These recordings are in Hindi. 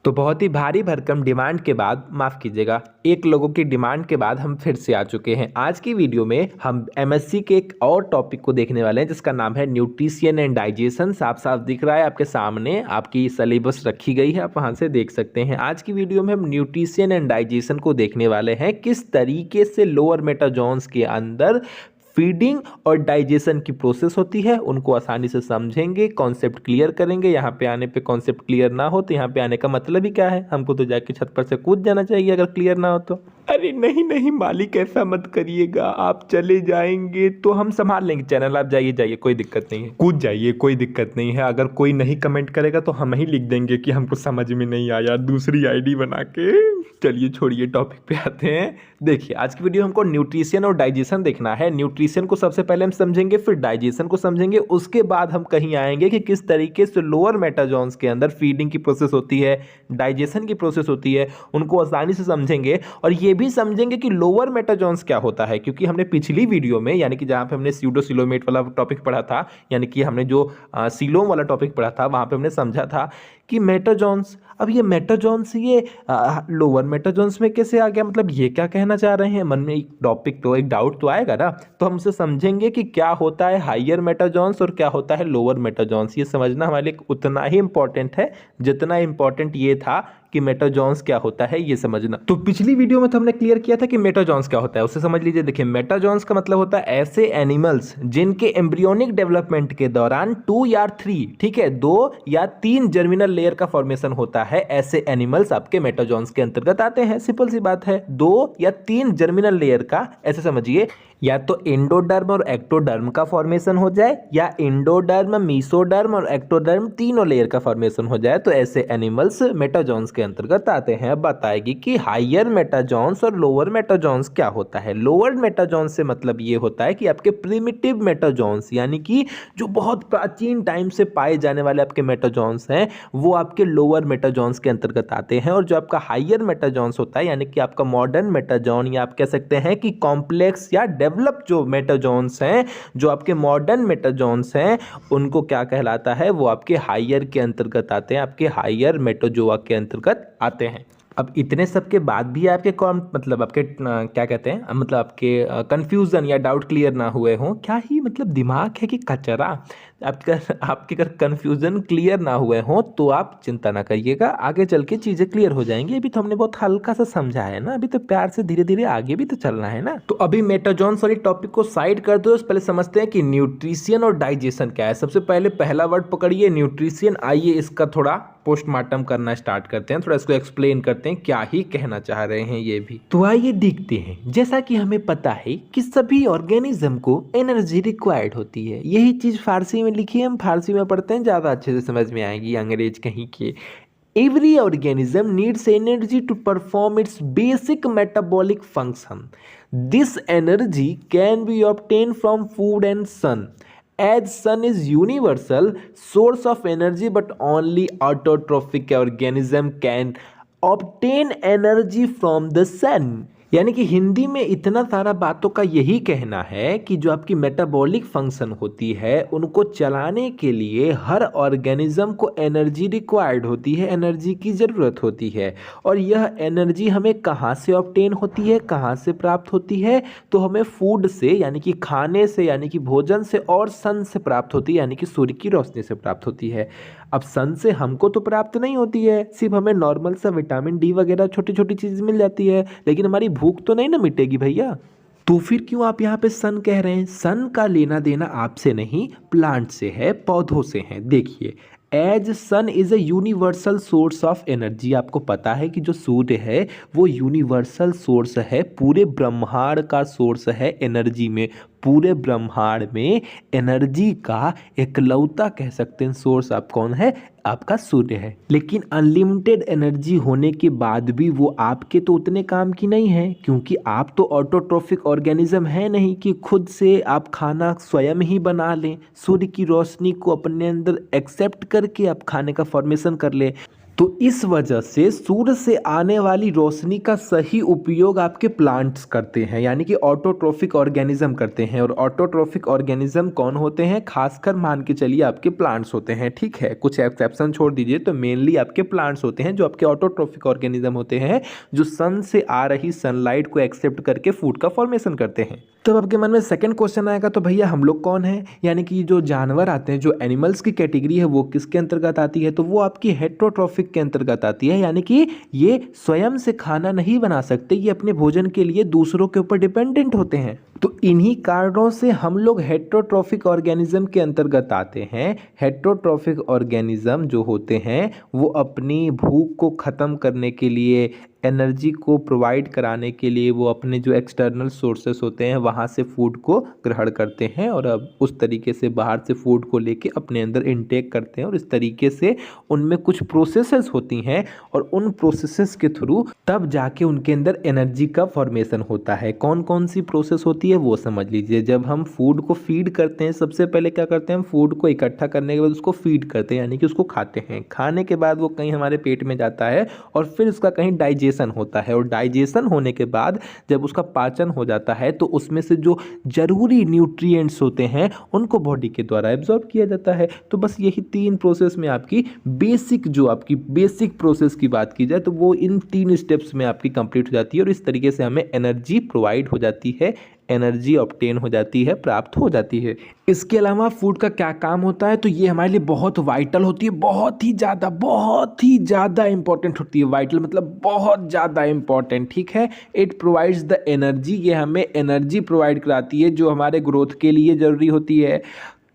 तो बहुत ही भारी भरकम डिमांड के बाद, माफ़ कीजिएगा, एक लोगों की डिमांड के बाद हम फिर से आ चुके हैं। आज की वीडियो में हम एमएससी के एक और टॉपिक को देखने वाले हैं जिसका नाम है न्यूट्रिशन एंड डाइजेशन। साफ साफ दिख रहा है आपके सामने, आपकी सिलेबस रखी गई है, आप वहां से देख सकते हैं। आज की वीडियो में हम न्यूट्रिशन एंड डाइजेशन को देखने वाले हैं, किस तरीके से लोअर मेटाजॉन्स के अंदर फीडिंग और डाइजेशन की प्रोसेस होती है, उनको आसानी से समझेंगे, कॉन्सेप्ट क्लियर करेंगे। यहाँ पे आने पे कॉन्सेप्ट क्लियर ना हो तो यहाँ पे आने का मतलब ही क्या है, हमको तो जाके छत पर से कूद जाना चाहिए अगर क्लियर ना हो तो। अरे नहीं नहीं मालिक, ऐसा मत करिएगा, आप चले जाएंगे तो हम संभाल लेंगे चैनल, आप जाइए जाइए, कोई दिक्कत नहीं है, कूद जाइए, कोई दिक्कत नहीं है। अगर कोई नहीं कमेंट करेगा तो हम ही लिख देंगे कि हमको समझ में नहीं आया, दूसरी आईडी बना के। चलिए छोड़िए, टॉपिक पे आते हैं। देखिए आज की वीडियो हमको न्यूट्रिशन और डाइजेशन देखना है। न्यूट्रिशन को सबसे पहले हम समझेंगे, फिर डाइजेशन को समझेंगे, उसके बाद हम कहीं आएंगे कि किस तरीके से लोअर मेटाजॉन्स के अंदर फीडिंग की प्रोसेस होती है, डाइजेशन की प्रोसेस होती है, उनको आसानी से समझेंगे। और ये भी समझेंगे कि लोअर मेटाजॉन्स क्या होता है, क्योंकि हमने पिछली वीडियो में, यानी कि जहां पे हमने स्यूडोसिलोमेट वाला टॉपिक पढ़ा था, यानी कि हमने जो सीलोम वाला टॉपिक पढ़ा था, वहां पे हमने समझा था कि मेटाजॉन्स, अब ये मेटाजॉन्स ये लोअर मेटाजॉन्स में कैसे आ गया, मतलब ये क्या कहना चाह रहे हैं। मन में एक टॉपिक तो, एक डाउट तो आएगा ना, तो हम उसे समझेंगे कि क्या होता है हायर मेटाजॉन्स और क्या होता है लोअर मेटाजॉन्स। ये समझना हमारे लिए उतना ही इंपॉर्टेंट है जितना इंपॉर्टेंट ये था कि मेटाजॉन्स क्या होता है, ये समझना। तो पिछली वीडियो में तो हमने क्लियर किया था कि मेटाजॉन्स क्या होता है, उसे समझ लीजिए। देखिए मेटाजॉन्स का मतलब होता है ऐसे एनिमल्स जिनके एम्ब्रियोनिक डेवलपमेंट के दौरान 2 या 3, ठीक है, 2 या 3 जर्मिनल लेयर का फॉर्मेशन होता है, ऐसे एनिमल्स आपके मेटाजॉन्स के अंतर्गत आते हैं। सिंपल सी बात है, 2 या 3 जर्मिनल लेयर का, ऐसे समझिए, या तो एंडोडर्म और एक्टोडर्म का फॉर्मेशन हो जाए, या एंडोडर्म, मीसोडर्म और एक्टोडर्म तीनों लेयर का फॉर्मेशन हो जाए, तो ऐसे एनिमल्स मेटाजॉन्स के अंतर्गत आते हैं। अब बताएगी कि हायर मेटाजॉन्स और लोअर मेटाजॉन्स क्या होता है। लोअर मेटाजॉन्स से मतलब ये होता है कि आपके प्रिमिटिव मेटाजॉन्स, यानी कि जो बहुत प्राचीन टाइम से पाए जाने वाले आपके मेटाजॉन्स हैं, वो आपके लोअर मेटाजॉन्स के अंतर्गत आते हैं। और जो आपका हायर मेटाजॉन्स होता है, यानी कि आपका मॉडर्न मेटाजॉन, या आप कह सकते हैं कि कॉम्प्लेक्स या डेवलप जो मेटाजॉन्स हैं, जो आपके मॉडर्न मेटाजॉन्स हैं, उनको क्या कहलाता है, वो आपके हायर के अंतर्गत आते हैं, आपके हायर मेटाजोआ के अंतर्गत आते हैं। अब इतने सब के बाद भी आपके कौन, मतलब आपके क्या कहते हैं, मतलब आपके कंफ्यूजन या डाउट क्लियर ना हुए हों, क्या ही मतलब दिमाग है कि कचरा। आपके अगर कंफ्यूजन क्लियर ना हुए हों तो आप चिंता ना करिएगा, आगे चल के चीज़ें क्लियर हो जाएंगी। अभी तो हमने बहुत हल्का सा समझा है ना, अभी तो प्यार से धीरे धीरे आगे भी तो चलना है ना। तो अभी मेटाजॉन्स वाली टॉपिक को साइड कर दो, पहले समझते हैं कि न्यूट्रिशन और डाइजेशन क्या है। सबसे पहले पहला वर्ड पकड़िए, न्यूट्रिशन। आइए इसका थोड़ा पोस्टमार्टम करना स्टार्ट करते हैं, थोड़ा इसको एक्सप्लेन करते हैं क्या ही कहना चाह रहे हैं ये भी। तो आइए देखते हैं। जैसा कि हमें पता है कि सभी ऑर्गेनिज्म को एनर्जी रिक्वायर्ड होती है, यही चीज फारसी में लिखी है, हम फारसी में पढ़ते हैं, ज्यादा अच्छे से समझ में आएगी, अंग्रेज कहीं के। Every organism needs energy to perform its basic metabolic function. This energy can be obtained from food and sun. As sun is universal source of energy, but only autotrophic organism can obtain energy from the sun. यानी कि हिंदी में इतना सारा बातों का यही कहना है कि जो आपकी मेटाबॉलिक फंक्शन होती है, उनको चलाने के लिए हर ऑर्गेनिज्म को एनर्जी रिक्वायर्ड होती है, एनर्जी की ज़रूरत होती है। और यह एनर्जी हमें कहाँ से ऑब्टेन होती है, कहाँ से प्राप्त होती है, तो हमें फूड से, यानी कि खाने से, यानी कि भोजन से, और सन से प्राप्त होती है, यानी कि सूर्य की रोशनी से प्राप्त होती है। अब सन से हमको तो प्राप्त नहीं होती है, सिर्फ हमें नॉर्मल सा विटामिन डी वगैरह छोटी छोटी चीज़ मिल जाती है, लेकिन हमारी भूख तो नहीं ना मिटेगी भैया। तो फिर क्यों आप यहाँ पे सन कह रहे हैं। सन का लेना देना आपसे नहीं, प्लांट से है, पौधों से है। देखिए, as sun is a universal source of energy. आपको पता है कि जो सूर्य है वो यूनिवर्सल सोर्स है, पूरे ब्रह्मांड का सोर्स है एनर्जी में। पूरे ब्रह्मांड में एनर्जी का एकलौता कह सकते हैं सोर्स आप कौन है, आपका सूर्य है। लेकिन अनलिमिटेड एनर्जी होने के बाद भी वो आपके तो उतने काम की नहीं है, क्योंकि आप तो ऑटोट्रोफिक ऑर्गेनिज्म है नहीं कि खुद से आप खाना स्वयं ही बना लें, सूर्य की रोशनी को अपने अंदर एक्सेप्ट करके आप खाने का फॉर्मेशन कर ले। तो इस वजह से सूर्य से आने वाली रोशनी का सही उपयोग आपके प्लांट्स करते हैं, यानी कि ऑटोट्रोफिक ऑर्गेनिज्म करते हैं। और ऑटोट्रोफिक ऑर्गेनिज्म कौन होते हैं? खासकर मान के चलिए आपके प्लांट्स होते हैं, ठीक है, कुछ एक्सेप्शन छोड़ दीजिए, तो मेनली आपके प्लांट्स होते हैं जो आपके ऑटोट्रोफिक ऑर्गेनिज्म होते हैं, जो सन से आ रही सनलाइट को एक्सेप्ट करके फूड का फॉर्मेशन करते हैं। तब आपके मन में सेकंड क्वेश्चन आएगा, तो भैया हम लोग कौन हैं? यानी कि जो जानवर आते हैं, जो एनिमल्स की कैटेगरी है, वो किसके अंतर्गत आती है? तो वो आपकी हेटेरोट्रॉफिक के अंतर्गत आती है, यानी कि ये स्वयं से खाना नहीं बना सकते, ये अपने भोजन के लिए दूसरों के ऊपर डिपेंडेंट होते हैं। तो इन्हीं कारणों से हम लोग हेटेरोट्रॉफिक ऑर्गेनिज्म के अंतर्गत आते हैं। हेटेरोट्रॉफिक ऑर्गेनिज्म जो होते हैं वो अपनी भूख को ख़त्म करने के लिए, एनर्जी को प्रोवाइड कराने के लिए, वो अपने जो एक्सटर्नल सोर्सेस होते हैं वहाँ से फूड को ग्रहण करते हैं और अब उस तरीके से बाहर से फूड को लेके अपने अंदर इनटेक करते हैं। और इस तरीके से उनमें कुछ प्रोसेसेस होती हैं और उन प्रोसेसेस के थ्रू तब जाके उनके अंदर एनर्जी का फॉर्मेशन होता है। कौन कौन सी प्रोसेस होती है वो समझ लीजिए। जब हम फूड को फीड करते हैं, सबसे पहले क्या करते हैं? हम फूड को इकट्ठा करने के बाद उसको फीड करते हैं, यानी कि उसको खाते हैं। खाने के बाद वो कहीं हमारे पेट में जाता है और फिर उसका कहीं डाइजेशन होता है, और डाइजेशन होने के बाद जब उसका पाचन हो जाता है तो उसमें से जो जरूरी न्यूट्रिएंट्स होते हैं उनको बॉडी के द्वारा एब्जॉर्ब किया जाता है। तो बस यही 3 प्रोसेस में आपकी बेसिक प्रोसेस की बात की जाए तो वो इन 3 स्टेप्स में आपकी कंप्लीट हो जाती है और इस तरीके से हमें एनर्जी प्रोवाइड हो जाती है, एनर्जी ऑब्टेन हो जाती है, प्राप्त हो जाती है। इसके अलावा फूड का क्या काम होता है? तो ये हमारे लिए बहुत वाइटल होती है, बहुत ही ज़्यादा इंपॉर्टेंट होती है। वाइटल मतलब बहुत ज़्यादा इंपॉर्टेंट, ठीक है। इट प्रोवाइड्स द एनर्जी, ये हमें एनर्जी प्रोवाइड कराती है जो हमारे ग्रोथ के लिए ज़रूरी होती है,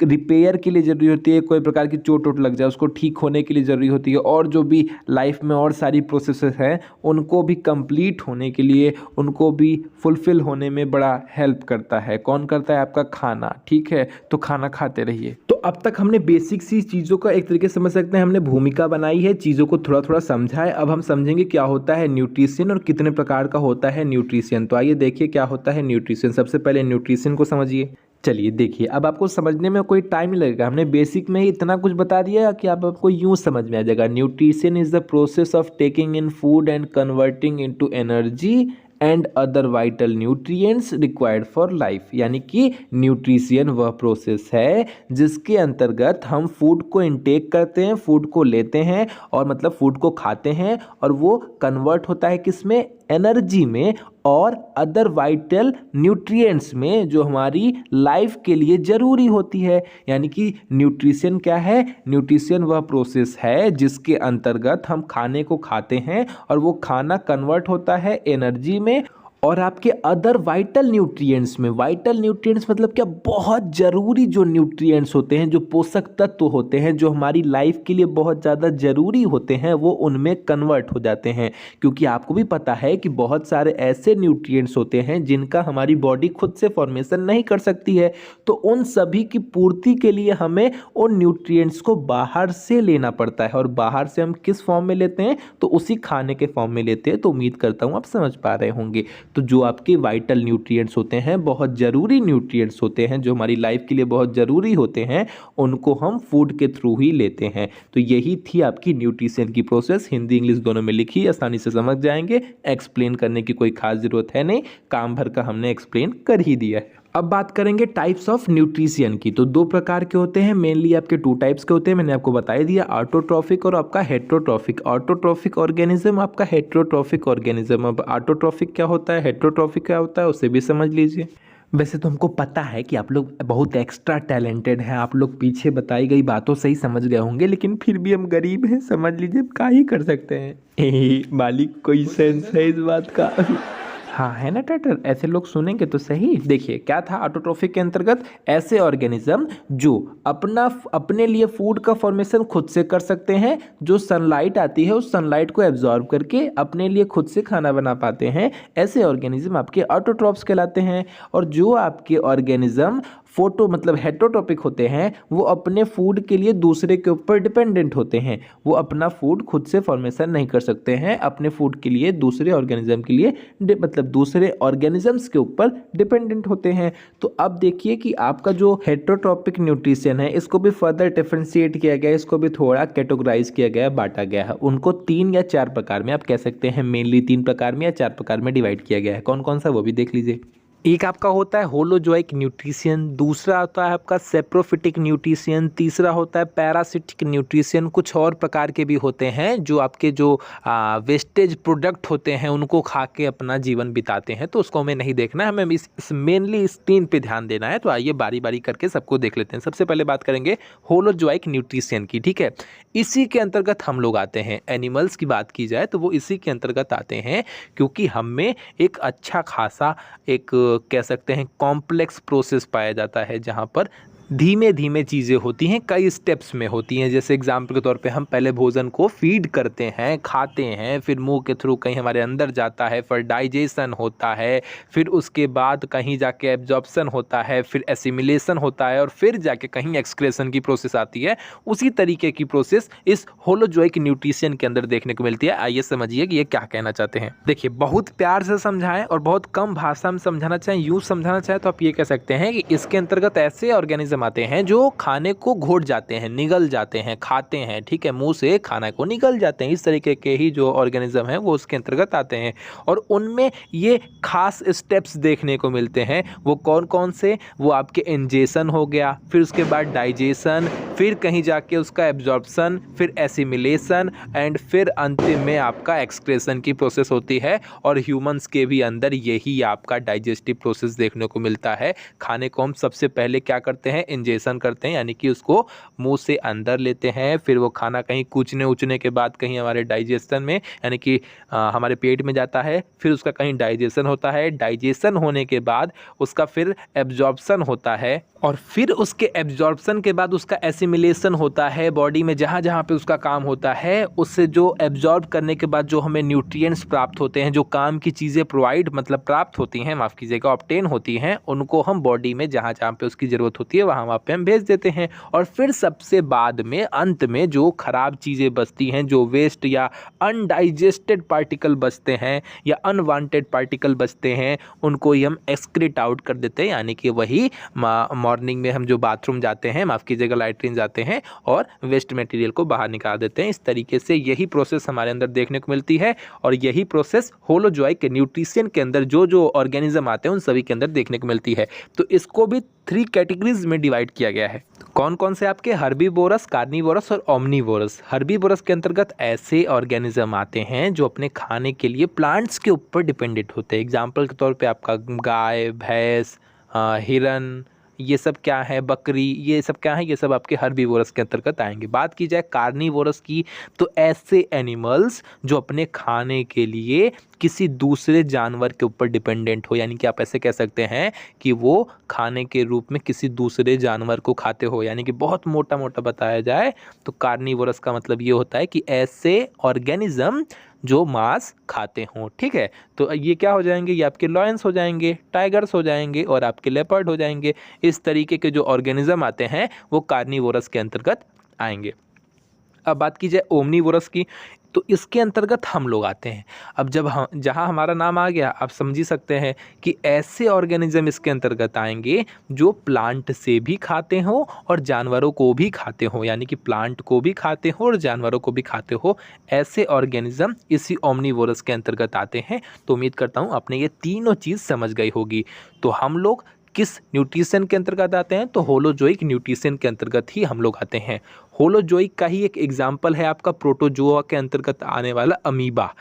रिपेयर के लिए ज़रूरी होती है, कोई प्रकार की चोट वोट लग जाए उसको ठीक होने के लिए ज़रूरी होती है, और जो भी लाइफ में और सारी प्रोसेसेस हैं उनको भी कंप्लीट होने के लिए, उनको भी फुलफ़िल होने में बड़ा हेल्प करता है। कौन करता है? आपका खाना, ठीक है। तो खाना खाते रहिए। तो अब तक हमने बेसिक सी चीज़ों का एक तरीके से समझ सकते हैं, हमने भूमिका बनाई है, चीज़ों को थोड़ा थोड़ा समझा है। अब हम समझेंगे क्या होता है न्यूट्रिशन और कितने प्रकार का होता है न्यूट्रिशन। तो आइए देखिए क्या होता है न्यूट्रिशन। सबसे पहले न्यूट्रिशन को समझिए। चलिए देखिए, अब आपको समझने में कोई टाइम नहीं लगेगा, हमने बेसिक में ही इतना कुछ बता दिया कि आप आपको यूँ समझ में आ जाएगा। Nutrition is the process of taking in food and converting into energy and other vital nutrients required for life. यानी कि न्यूट्रिशन वह प्रोसेस है जिसके अंतर्गत हम फूड को इनटेक करते हैं, फूड को लेते हैं और मतलब फूड को खाते हैं और वो कन्वर्ट होता है किसमें? एनर्जी में और अदर वाइटल न्यूट्रिएंट्स में जो हमारी लाइफ के लिए ज़रूरी होती है। यानी कि न्यूट्रिशन क्या है? न्यूट्रिशन वह प्रोसेस है जिसके अंतर्गत हम खाने को खाते हैं और वो खाना कन्वर्ट होता है एनर्जी में और आपके अदर वाइटल न्यूट्रिएंट्स में। वाइटल न्यूट्रिएंट्स मतलब क्या? बहुत ज़रूरी जो न्यूट्रिएंट्स होते हैं, जो पोषक तत्व होते हैं, जो हमारी लाइफ के लिए बहुत ज़्यादा ज़रूरी होते हैं, वो उनमें कन्वर्ट हो जाते हैं। क्योंकि आपको भी पता है कि बहुत सारे ऐसे न्यूट्रिएंट्स होते हैं जिनका हमारी बॉडी खुद से फॉर्मेशन नहीं कर सकती है, तो उन सभी की पूर्ति के लिए हमें उन न्यूट्रिएंट्स को बाहर से लेना पड़ता है। और बाहर से हम किस फॉर्म में लेते हैं? तो उसी खाने के फॉर्म में लेते हैं। तो उम्मीद करता हूँ आप समझ पा रहे होंगे। तो जो आपके वाइटल न्यूट्रिएंट्स होते हैं, बहुत ज़रूरी न्यूट्रिएंट्स होते हैं, जो हमारी लाइफ के लिए बहुत ज़रूरी होते हैं, उनको हम फूड के थ्रू ही लेते हैं। तो यही थी आपकी न्यूट्रिशन की प्रोसेस। हिंदी इंग्लिश दोनों में लिखी, आसानी से समझ जाएंगे, एक्सप्लेन करने की कोई खास ज़रूरत है नहीं, काम भर का हमने एक्सप्लेन कर ही दिया है। अब बात करेंगे टाइप्स ऑफ न्यूट्रिशन की। तो 2 प्रकार के होते हैं, मेनली आपके 2 टाइप्स के होते हैं, मैंने आपको बता ही दिया, ऑटोट्रॉफिक और आपका हेटेरोट्रॉफिक। ऑटोट्रॉफिक ऑर्गेनिज्म, आपका हेटेरोट्रॉफिक ऑर्गेनिज्म। अब ऑटोट्रॉफिक क्या होता है, हेटेरोट्रॉफिक क्या होता है, उसे भी समझ लीजिए। वैसे तो हमको पता है कि आप लोग बहुत एक्स्ट्रा टैलेंटेड हैं, आप लोग पीछे बताई गई बातों से ही समझ गए होंगे, लेकिन फिर भी हम गरीब हैं, समझ लीजिए, क्या ही कर सकते हैं। मालिक कोई सेंस है इस बात का? हाँ है ना टाइटर, ऐसे लोग सुनेंगे तो सही। देखिए क्या था ऑटोट्रॉफिक के अंतर्गत? ऐसे ऑर्गेनिज्म जो अपने लिए फूड का फॉर्मेशन खुद से कर सकते हैं, जो सनलाइट आती है उस सनलाइट को एब्जॉर्ब करके अपने लिए खुद से खाना बना पाते हैं, ऐसे ऑर्गेनिज्म आपके ऑटोट्रॉफ्स कहलाते हैं। और जो आपके ऑर्गेनिज्म फोटो मतलब हेटेरोट्रॉपिक होते हैं वो अपने फूड के लिए दूसरे के ऊपर डिपेंडेंट होते हैं। वो अपना फूड खुद से फॉर्मेशन नहीं कर सकते हैं, अपने फूड के लिए दूसरे ऑर्गेनिज्म के लिए मतलब दूसरे ऑर्गेनिजम्स के ऊपर डिपेंडेंट होते हैं। तो अब देखिए कि आपका जो हेटेरोट्रॉपिक न्यूट्रिशन है इसको भी फर्दर डिफरेंशिएट किया गया है, इसको भी थोड़ा कैटेगराइज किया गया है, बांटा गया है। उनको 3 या 4 प्रकार में आप कह सकते हैं, मेनली 3 प्रकार में या 4 प्रकार में डिवाइड किया गया है। कौन कौन सा वो भी देख लीजिए। एक आपका होता है होलोजोइक न्यूट्रिशन, दूसरा होता है आपका सेप्रोफिटिक न्यूट्रिशन, तीसरा होता है पैरासिटिक न्यूट्रिशन। कुछ और प्रकार के भी होते हैं जो आपके जो वेस्टेज प्रोडक्ट होते हैं उनको खा के अपना जीवन बिताते हैं, तो उसको हमें नहीं देखना है, हमें इस मेनली इस 3 पे ध्यान देना है। तो आइए बारी बारी करके सबको देख लेते हैं। सबसे पहले बात करेंगे होलोजोइक न्यूट्रिशन की, ठीक है। इसी के अंतर्गत हम लोग आते हैं। एनिमल्स की बात की जाए तो वो इसी के अंतर्गत आते हैं, क्योंकि हमें एक अच्छा खासा एक कह सकते हैं कॉम्प्लेक्स प्रोसेस पाया जाता है जहाँ पर धीमे धीमे चीज़ें होती हैं, कई स्टेप्स में होती हैं। जैसे एग्जाम्पल के तौर पे हम पहले भोजन को फीड करते हैं, खाते हैं, फिर मुंह के थ्रू कहीं हमारे अंदर जाता है, फिर डाइजेशन होता है, फिर उसके बाद कहीं जाके एब्जॉर्प्शन होता है, फिर एसिमिलेशन होता है और फिर जाके कहीं एक्सक्रेशन की प्रोसेस आती है। उसी तरीके की प्रोसेस इस होलोजोइक न्यूट्रिशन के अंदर देखने को मिलती है। आइए समझिए कि ये क्या कहना चाहते हैं। देखिए, बहुत प्यार से समझाएं और बहुत कम भाषा में समझाना चाहें, यूँ समझाना चाहें तो आप ये कह सकते हैं कि इसके अंतर्गत ऐसे ऑर्गेनिज्म आते हैं जो खाने को घोट जाते हैं, निगल जाते हैं, खाते हैं, ठीक है, मुंह से खाना को निगल जाते हैं। इस तरीके के ही जो ऑर्गेनिज्म हैं वो उसके अंतर्गत आते हैं और उनमें ये खास स्टेप्स देखने को मिलते हैं। वो कौन कौन से? वो आपके इंजेशन हो गया, फिर उसके बाद डाइजेशन, फिर कहीं जाके उसका एब्जॉर्प्शन, फिर एसिमिलेशन एंड फिर अंतिम में आपका एक्सक्रेशन की प्रोसेस होती है। और ह्यूमंस के भी अंदर यही आपका डाइजेस्टिव प्रोसेस देखने को मिलता है। खाने को हम सबसे पहले क्या करते हैं? इंजेशन करते हैं, यानी कि उसको मुंह से अंदर लेते हैं, फिर वो खाना कहीं कूचने उचने के बाद कहीं हमारे डाइजेशन में यानी कि हमारे पेट में जाता है, फिर उसका कहीं डाइजेशन होता है, डाइजेशन होने के बाद उसका फिर एब्जॉर्प्शन होता है और फिर उसके एब्जॉर्प्शन के बाद उसका एसिमिलेशन होता है बॉडी में, जहाँ जहाँ पे उसका काम होता है। उससे जो एब्जॉर्ब करने के बाद जो हमें न्यूट्रिएंट्स प्राप्त होते हैं, जो काम की चीज़ें प्रोवाइड मतलब प्राप्त होती हैं, माफ़ कीजिएगा ऑब्टेन होती हैं, उनको हम बॉडी में जहाँ जहाँ पे उसकी ज़रूरत होती है वहाँ पे हम भेज देते हैं। और फिर सबसे बाद में अंत में जो ख़राब चीज़ें बचती हैं, जो वेस्ट या अनडाइजेस्टेड पार्टिकल बचते हैं या अनवांटेड पार्टिकल बचते हैं, उनको ही हम एक्सक्रीट आउट कर देते हैं। यानी कि वही मॉर्निंग में हम जो बाथरूम जाते हैं, माफ़ कीजिएगा लैट्रिन जाते हैं और वेस्ट मटेरियल को बाहर निकाल देते हैं। इस तरीके से यही प्रोसेस हमारे अंदर देखने को मिलती है और यही प्रोसेस होलोजोइक न्यूट्रिशन के अंदर जो जो ऑर्गेनिज्म आते हैं उन सभी के अंदर देखने को मिलती है। तो इसको भी 3 कैटेगरीज में डिवाइड किया गया है। कौन कौन से? आपके हर्बीवोरस, कार्निवोरस और ओमनीवोरस। हर्बीवोरस के अंतर्गत ऐसे ऑर्गेनिज्म आते हैं जो अपने खाने के लिए प्लांट्स के ऊपर डिपेंडेंट होते हैं। एग्जाम्पल के तौर पे आपका गाय, भैंस, हिरन, ये सब क्या है, बकरी, ये सब क्या है, ये सब आपके हर्बीवोरस के अंतर्गत आएंगे। बात की जाए कार्निवोरस की तो ऐसे एनिमल्स जो अपने खाने के लिए किसी दूसरे जानवर के ऊपर डिपेंडेंट हो, यानी कि आप ऐसे कह सकते हैं कि वो खाने के रूप में किसी दूसरे जानवर को खाते हो। यानी कि बहुत मोटा मोटा बताया जाए तो कार्निवोरस का मतलब ये होता है कि ऐसे ऑर्गेनिज्म जो मांस खाते हों, ठीक है। तो ये क्या हो जाएंगे? ये आपके लॉयंस हो जाएंगे, टाइगर्स हो जाएंगे और आपके लेपर्ड हो जाएंगे। इस तरीके के जो ऑर्गेनिज्म आते हैं वो कार्निवोरस के अंतर्गत आएंगे। अब बात की जाए ओमनीवोरस की तो इसके अंतर्गत हम लोग आते हैं। अब जब हम जहाँ हमारा नाम आ गया, आप समझ ही सकते हैं कि ऐसे ऑर्गेनिज्म इसके अंतर्गत आएंगे जो प्लांट से भी खाते हो और जानवरों को भी खाते हो, यानी कि प्लांट को भी खाते हो और जानवरों को भी खाते हो। ऐसे ऑर्गेनिज्म इसी ओमनीवोरस के अंतर्गत आते हैं। तो उम्मीद करता हूँ आपने ये तीनों चीज़ समझ गई होगी। तो हम लोग किस न्यूट्रिशन के अंतर्गत आते हैं? तो होलोजोइक न्यूट्रिशन के अंतर्गत ही हम लोग आते हैं। होलोजोइक का ही एक एग्जाम्पल है आपका प्रोटोजोआ के अंतर्गत आने वाला अमीबा।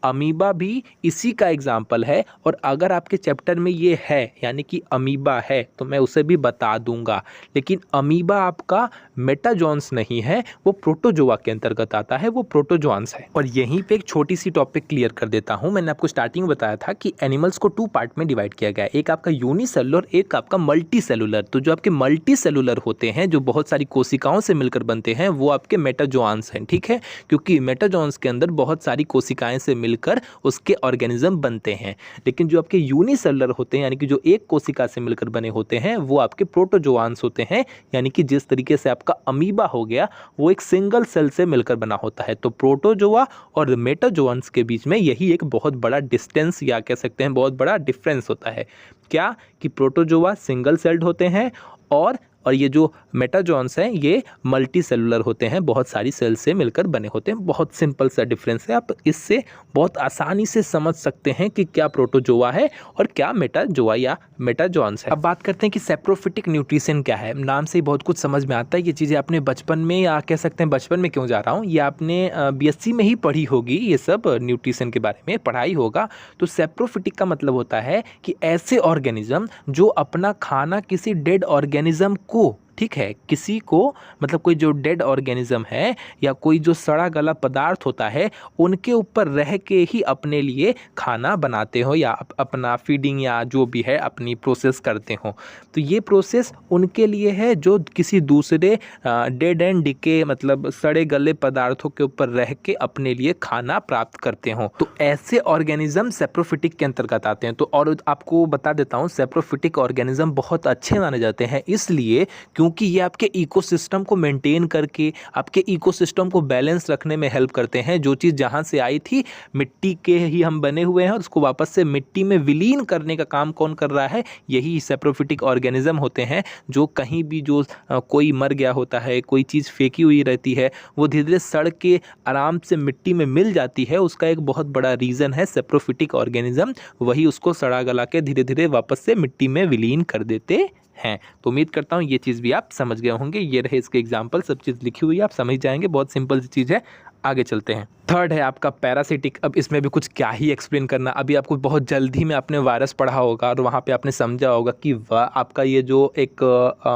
अमीबा भी इसी का एग्जाम्पल है और अगर आपके चैप्टर में ये है यानी कि अमीबा है तो मैं उसे भी बता दूंगा। लेकिन अमीबा आपका मेटाजॉन्स नहीं है, वो प्रोटोजोआ के अंतर्गत आता है, वो प्रोटोजॉन्स है। और यहीं पे एक छोटी सी टॉपिक क्लियर कर देता हूँ। मैंने आपको स्टार्टिंग में बताया था कि एनिमल्स को 2 पार्ट में डिवाइड किया गया है, एक आपका यूनिसेलुलर, एक आपका मल्टी सेलुलर। तो जो आपके मल्टी सेलुलर होते हैं, जो बहुत सारी कोशिकाओं से मिलकर बनते होते हैं वो आपके मेटाजोआंस हैं, ठीक है, क्योंकि मेटाजोआंस के अंदर बहुत सारी कोशिकाएं से मिलकर उसके ऑर्गेनिज्म बनते हैं। लेकिन जो आपके यूनिसेलुलर होते हैं, यानी कि जो एक कोशिका से मिलकर बने होते हैं, वो आपके प्रोटोजोआंस होते हैं, यानी कि जिस तरीके से आपका अमीबा हो गया वो एक सिंगल सेल से मिलकर बना होता है। तो प्रोटोजोआ और मेटाजोआंस के बीच में यही एक बहुत बड़ा डिस्टेंस या कह सकते हैं बहुत बड़ा डिफरेंस होता है। क्या कि प्रोटोजोआ सिंगल सेल्ड होते हैं और ये जो मेटाजोआंस हैं ये मल्टी सेलुलर होते हैं, बहुत सारी सेल से मिलकर बने होते हैं। बहुत सिंपल सा डिफरेंस है, आप इससे बहुत आसानी से समझ सकते हैं कि क्या प्रोटोजोआ है और क्या मेटाजोआ या मेटाजोआंस है। अब बात करते हैं कि सेप्रोफिटिक न्यूट्रिशन क्या है। नाम से ही बहुत कुछ समझ में आता है। ये चीज़ें आपने बचपन में, या कह सकते हैं बचपन में क्यों जा रहा हूँ, ये आपने बीएससी में ही पढ़ी होगी, ये सब न्यूट्रिशन के बारे में पढ़ाई होगा। तो सेप्रोफिटिक का मतलब होता है कि ऐसे ऑर्गेनिज्म जो अपना खाना किसी डेड ऑर्गेनिज्म को, ठीक है, किसी को मतलब कोई जो डेड ऑर्गेनिज्म है या कोई जो सड़ा गला पदार्थ होता है उनके ऊपर रह के ही अपने लिए खाना बनाते हो या अपना फीडिंग या जो भी है अपनी प्रोसेस करते हो। तो ये प्रोसेस उनके लिए है जो किसी दूसरे डेड एंड डिके मतलब सड़े गले पदार्थों के ऊपर रह के अपने लिए खाना प्राप्त करते हो। तो ऐसे ऑर्गेनिज्म सेप्रोफिटिक के अंतर्गत आते हैं। तो और आपको बता देता हूँ, सेप्रोफिटिक ऑर्गेनिज्म बहुत अच्छे माने जाते हैं इसलिए क्योंकि ये आपके इकोसिस्टम को मेंटेन करके आपके इकोसिस्टम को बैलेंस रखने में हेल्प करते हैं। जो चीज़ जहाँ से आई थी मिट्टी के ही हम बने हुए हैं और उसको वापस से मिट्टी में विलीन करने का काम कौन कर रहा है, यही सेप्रोफिटिक ऑर्गेनिज्म होते हैं। जो कहीं भी जो कोई मर गया होता है, कोई चीज़ फेंकी हुई रहती है, वो धीरे धीरे सड़ के आराम से मिट्टी में मिल जाती है। उसका एक बहुत बड़ा रीज़न है सेप्रोफिटिक ऑर्गेनिज्म, वही उसको सड़ा गला के धीरे धीरे वापस से मिट्टी में विलीन कर देते हैं। तो उम्मीद करता हूँ ये चीज़ भी आप समझ गए होंगे। ये रहे इसके एग्जाम्पल, सब चीज़ लिखी हुई है, आप समझ जाएंगे। बहुत सिंपल सी चीज़ है। आगे चलते हैं। थर्ड है आपका पैरासिटिक। अब इसमें भी कुछ क्या ही एक्सप्लेन करना, अभी आपको बहुत जल्दी में आपने वायरस पढ़ा होगा और वहाँ पे आपने समझा होगा कि आपका ये जो एक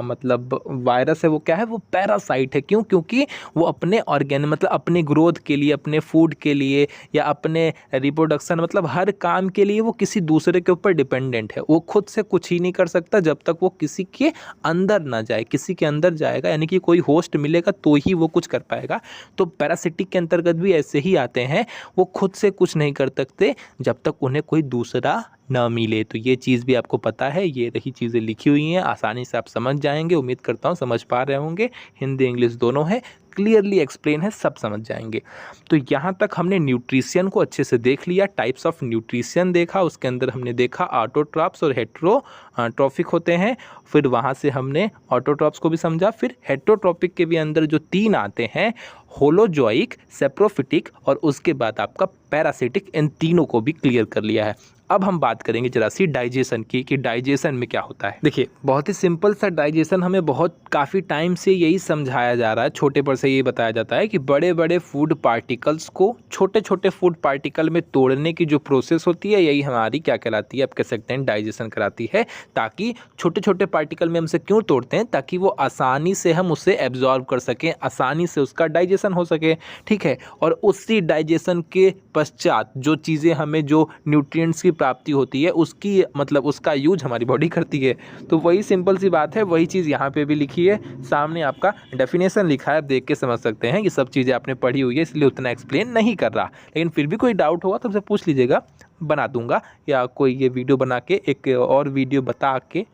मतलब वायरस है वो क्या है, वो पैरासाइट है। क्यों? क्योंकि वो अपने मतलब अपने ग्रोथ के लिए, अपने फूड के लिए या अपने रिप्रोडक्शन मतलब हर काम के लिए वो किसी दूसरे के ऊपर डिपेंडेंट है। वो खुद से कुछ ही नहीं कर सकता जब तक वो किसी के अंदर ना जाए। किसी के अंदर जाएगा यानी कि कोई होस्ट मिलेगा तो ही वो कुछ कर पाएगा। तो पैरासिटिक के अंतर्गत भी ऐसे ही आते हैं, वो खुद से कुछ नहीं कर सकते जब तक उन्हें कोई दूसरा ना मिले। तो ये चीज़ भी आपको पता है, ये रही चीज़ें लिखी हुई हैं, आसानी से आप समझ जाएंगे। उम्मीद करता हूँ समझ पा रहे होंगे। हिंदी इंग्लिश दोनों है, क्लियरली एक्सप्लेन है, सब समझ जाएंगे। तो यहाँ तक हमने न्यूट्रिशन को अच्छे से देख लिया, टाइप्स ऑफ न्यूट्रिशन देखा, उसके अंदर हमने देखा ऑटोट्रॉप्स और हेट्रोट्रॉफिक होते हैं। फिर वहाँ से हमने ऑटोट्रॉप्स को भी समझा। फिर हेट्रोट्रॉपिक के भी अंदर जो 3 आते हैं, होलोजोइक, सेप्रोफिटिक और उसके बाद आपका पैरासिटिक, इन तीनों को भी क्लियर कर लिया है। अब हम बात करेंगे जरा सी डाइजेशन की, कि डाइजेशन में क्या होता है। देखिए बहुत ही सिंपल सा डाइजेशन, हमें बहुत काफ़ी टाइम से यही समझाया जा रहा है, छोटे पर से ये बताया जाता है कि बड़े बड़े फूड पार्टिकल्स को छोटे छोटे फूड पार्टिकल में तोड़ने की जो प्रोसेस होती है, यही हमारी क्या कहलाती है, आप कह सकते हैं डाइजेशन कराती है। ताकि छोटे छोटे पार्टिकल में हमसे क्यों तोड़ते हैं, ताकि वो आसानी से हम उसे एब्जॉर्ब कर सकें, आसानी से उसका डाइजेशन हो सके, ठीक है। और उसी डाइजेशन के पश्चात जो चीज़ें हमें, जो न्यूट्रिएंट्स की प्राप्ति होती है, उसकी मतलब उसका यूज हमारी बॉडी करती है। तो वही सिंपल सी बात है, वही चीज़ यहाँ पे भी लिखी है, सामने आपका डेफिनेशन लिखा है, आप देख के समझ सकते हैं। ये सब चीज़ें आपने पढ़ी हुई है, इसलिए उतना एक्सप्लेन नहीं कर रहा। लेकिन फिर भी कोई डाउट होगा तो हमसे पूछ लीजिएगा, बना दूंगा, या कोई ये वीडियो बना के एक और वीडियो बता के,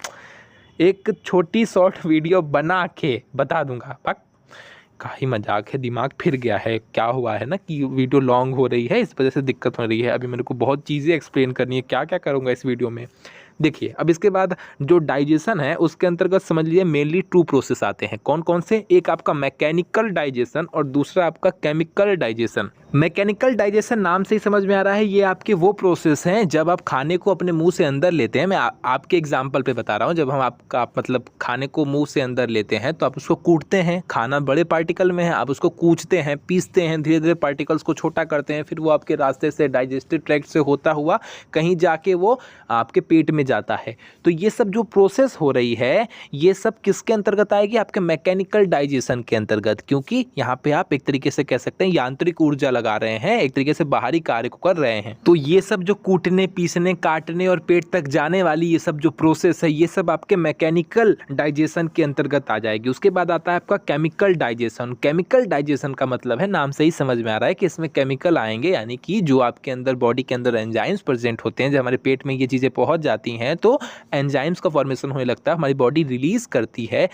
एक छोटी शॉर्ट वीडियो बना के बता दूंगा। का ही मजाक है, दिमाग फिर गया है। क्या हुआ है ना कि वीडियो लॉन्ग हो रही है, इस वजह से दिक्कत हो रही है। अभी मेरे को बहुत चीज़ें एक्सप्लेन करनी है, क्या क्या करूँगा इस वीडियो में। देखिए अब इसके बाद जो डाइजेशन है उसके अंतर्गत समझ लीजिए मेनली 2 प्रोसेस आते हैं। कौन कौन से? एक आपका मैकेनिकल डाइजेशन और दूसरा आपका केमिकल डाइजेशन। मैकेनिकल डाइजेशन नाम से ही समझ में आ रहा है, ये आपके वो प्रोसेस हैं जब आप खाने को अपने मुंह से अंदर लेते हैं। मैं आपके एग्जांपल पे बता रहा हूँ। जब हम आपका मतलब खाने को मुंह से अंदर लेते हैं तो आप उसको कूटते हैं, खाना बड़े पार्टिकल में है, आप उसको कूचते हैं, पीसते हैं, धीरे धीरे पार्टिकल्स को छोटा करते हैं, फिर वो आपके रास्ते से डाइजेस्टिव ट्रैक्ट से होता हुआ कहीं जाके वो आपके पेट में में जाता है। तो ये सब जो प्रोसेस हो रही है ये सब किसके अंतर्गत आएगी, आपके मैकेनिकल डाइजेशन के अंतर्गत, क्योंकि यहाँ पे आप एक तरीके से कह सकते हैं यांत्रिक ऊर्जा लगा रहे हैं, एक तरीके से बाहरी कार्य को कर रहे हैं। तो ये सब जो कूटने, पीसने, काटने और पेट तक जाने वाली ये सब जो प्रोसेस है ये सब आपके मैकेनिकल डाइजेशन के अंतर्गत आ जाएगी। उसके बाद आता है आपका केमिकल डाइजेशन। केमिकल डाइजेशन का मतलब है, नाम से ही समझ में आ रहा है कि इसमें केमिकल आएंगे, यानी कि जो आपके अंदर बॉडी के अंदर एंजाइम्स प्रेजेंट होते हैं, जब हमारे पेट में ये चीज़ें पहुंच जाती हैं तो एंजाइम्स का फॉर्मेशन होने लगता है, हमारी बॉडी रिलीज करती है।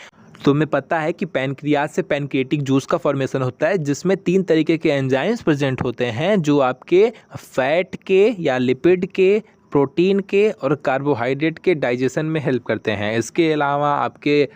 तो हमें पता है कि पैनक्रियाज से पैनक्रियाटिक जूस का फॉर्मेशन होता है, जिसमें 3 तरीके के एंजाइम्स प्रेजेंट होते हैं जो आपके फैट के या लिपिड के, प्रोटीन के और कार्बोहाइड्रेट के डाइजेशन में हेल्प करते हैं। इसके अलावा आपके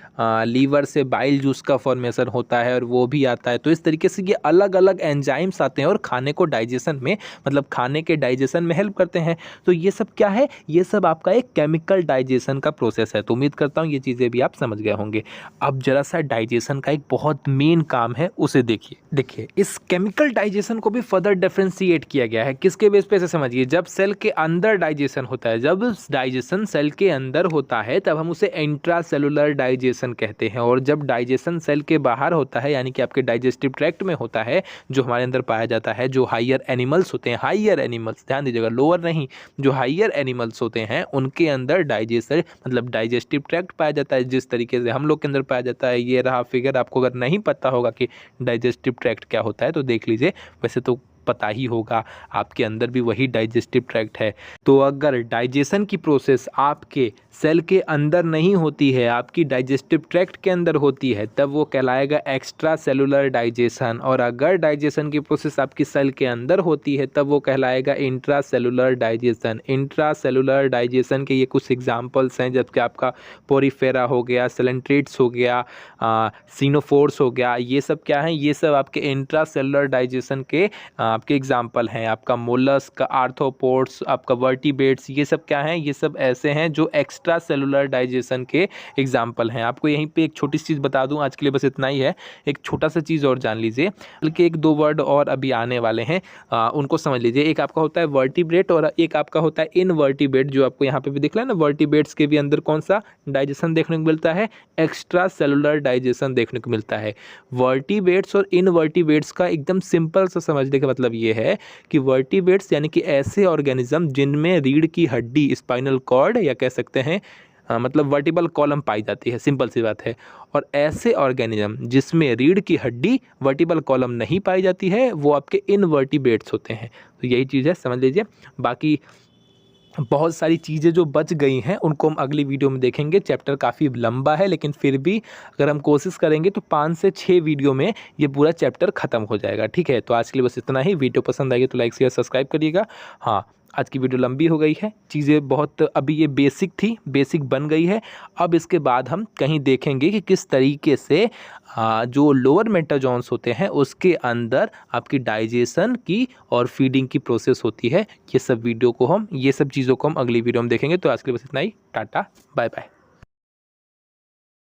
लीवर से बाइल जूस का फॉर्मेशन होता है और वो भी आता है। तो इस तरीके से ये अलग अलग एंजाइम्स आते हैं और खाने को डाइजेशन में, मतलब खाने के डाइजेशन में हेल्प करते हैं। तो ये सब क्या है, ये सब आपका एक केमिकल डाइजेशन का प्रोसेस है। तो उम्मीद करता हूँ ये चीज़ें भी आप समझ गए होंगे। अब जरा सा डाइजेशन का एक बहुत मेन काम है उसे देखिए इस केमिकल डाइजेशन को भी फर्दर डिफरेंशिएट किया गया है। किसके बेस पे, से समझिए, जब सेल के अंदर डाइजेशन होता है, जब डाइजेशन सेल के अंदर होता है तब हम उसे इंट्रासेलुलर डाइजेशन कहते हैं, और जब डाइजेशन सेल के बाहर होता है, यानी कि आपके डाइजेस्टिव ट्रैक्ट में होता है, जो हमारे अंदर पाया जाता है, जो हायर एनिमल्स होते हैं, हायर एनिमल्स ध्यान दीजिएगा, लोअर नहीं, जो हायर एनिमल्स होते हैं उनके अंदर डाइजेशन मतलब डाइजेस्टिव ट्रैक्ट पाया जाता है, जिस तरीके से हम लोग के अंदर पाया जाता है। ये रहा फिगर। आपको अगर नहीं पता होगा कि डाइजेस्टिव ट्रैक्ट क्या होता है तो देख लीजिए, वैसे तो पता ही होगा, आपके अंदर भी वही डाइजेस्टिव ट्रैक्ट है। तो अगर डाइजेशन की प्रोसेस आपके सेल के अंदर नहीं होती है, आपकी डाइजेस्टिव ट्रैक्ट के अंदर होती है, तब वो कहलाएगा एक्स्ट्रा सेलुलर डाइजेशन। और अगर डाइजेशन की प्रोसेस आपकी सेल के अंदर होती है तब वो कहलाएगा intra cellular digestion. Intra cellular digestion के ये कुछ एग्जाम्पल्स हैं, जबकि आपका पोरीफेरा हो गया, सेलेंट्रेट्स हो गया, सीनोफोर्स हो गया, ये सब क्या है, ये सब आपके इंट्रा सेलुलर डाइजेशन के आपके एग्जाम्पल हैं। आपका मोलस्क, आर्थ्रोपोड्स, आपका वर्टिब्रेट्स, ये सब क्या हैं, ये सब ऐसे हैं जो एक्स्ट्रा सेलुलर डाइजेशन के एग्जाम्पल हैं। आपको यहीं पे एक छोटी सी चीज़ बता दूं, आज के लिए बस इतना ही है। एक छोटा सा चीज़ और जान लीजिए, बल्कि 1-2 वर्ड और अभी आने वाले हैं, उनको समझ लीजिए। एक आपका होता है वर्टिब्रेट और एक आपका होता है इनवर्टिब्रेट, जो आपको यहाँ पे भी दिख रहा है ना। वर्टिब्रेट्स के भी अंदर कौन सा डाइजेशन देखने को मिलता है, एक्स्ट्रा सेलुलर डाइजेशन देखने को मिलता है। वर्टिब्रेट्स और इनवर्टिब्रेट्स का एकदम सिंपल सा समझने का मतलब ये है कि वर्टिब्रेट्स यानी कि ऐसे ऑर्गेनिज्म जिनमें रीढ़ की हड्डी, स्पाइनल कॉर्ड या कह सकते हैं मतलब वर्टिबल कॉलम पाई जाती है, सिंपल सी बात है। और ऐसे ऑर्गेनिज्म जिसमें रीढ़ की हड्डी, वर्टिबल कॉलम नहीं पाई जाती है, वो आपके इनवर्टिब्रेट्स होते हैं। तो यही चीज़ है, समझ लीजिए। बाकी बहुत सारी चीज़ें जो बच गई हैं उनको हम अगली वीडियो में देखेंगे। चैप्टर काफ़ी लंबा है, लेकिन फिर भी अगर हम कोशिश करेंगे तो 5 से 6 वीडियो में ये पूरा चैप्टर ख़त्म हो जाएगा। ठीक है, तो आज के लिए बस इतना ही। वीडियो पसंद आएगी तो लाइक शेयर सब्सक्राइब करिएगा। हाँ, आज की वीडियो लंबी हो गई है, चीज़ें बहुत, अभी ये बेसिक थी, बेसिक बन गई है। अब इसके बाद हम कहीं देखेंगे कि किस तरीके से जो लोअर मेटाजॉन्स होते हैं उसके अंदर आपकी डाइजेशन की और फीडिंग की प्रोसेस होती है। ये सब चीज़ों को हम अगली वीडियो में देखेंगे। तो आज के लिए बस इतना ही। Tata, bye bye.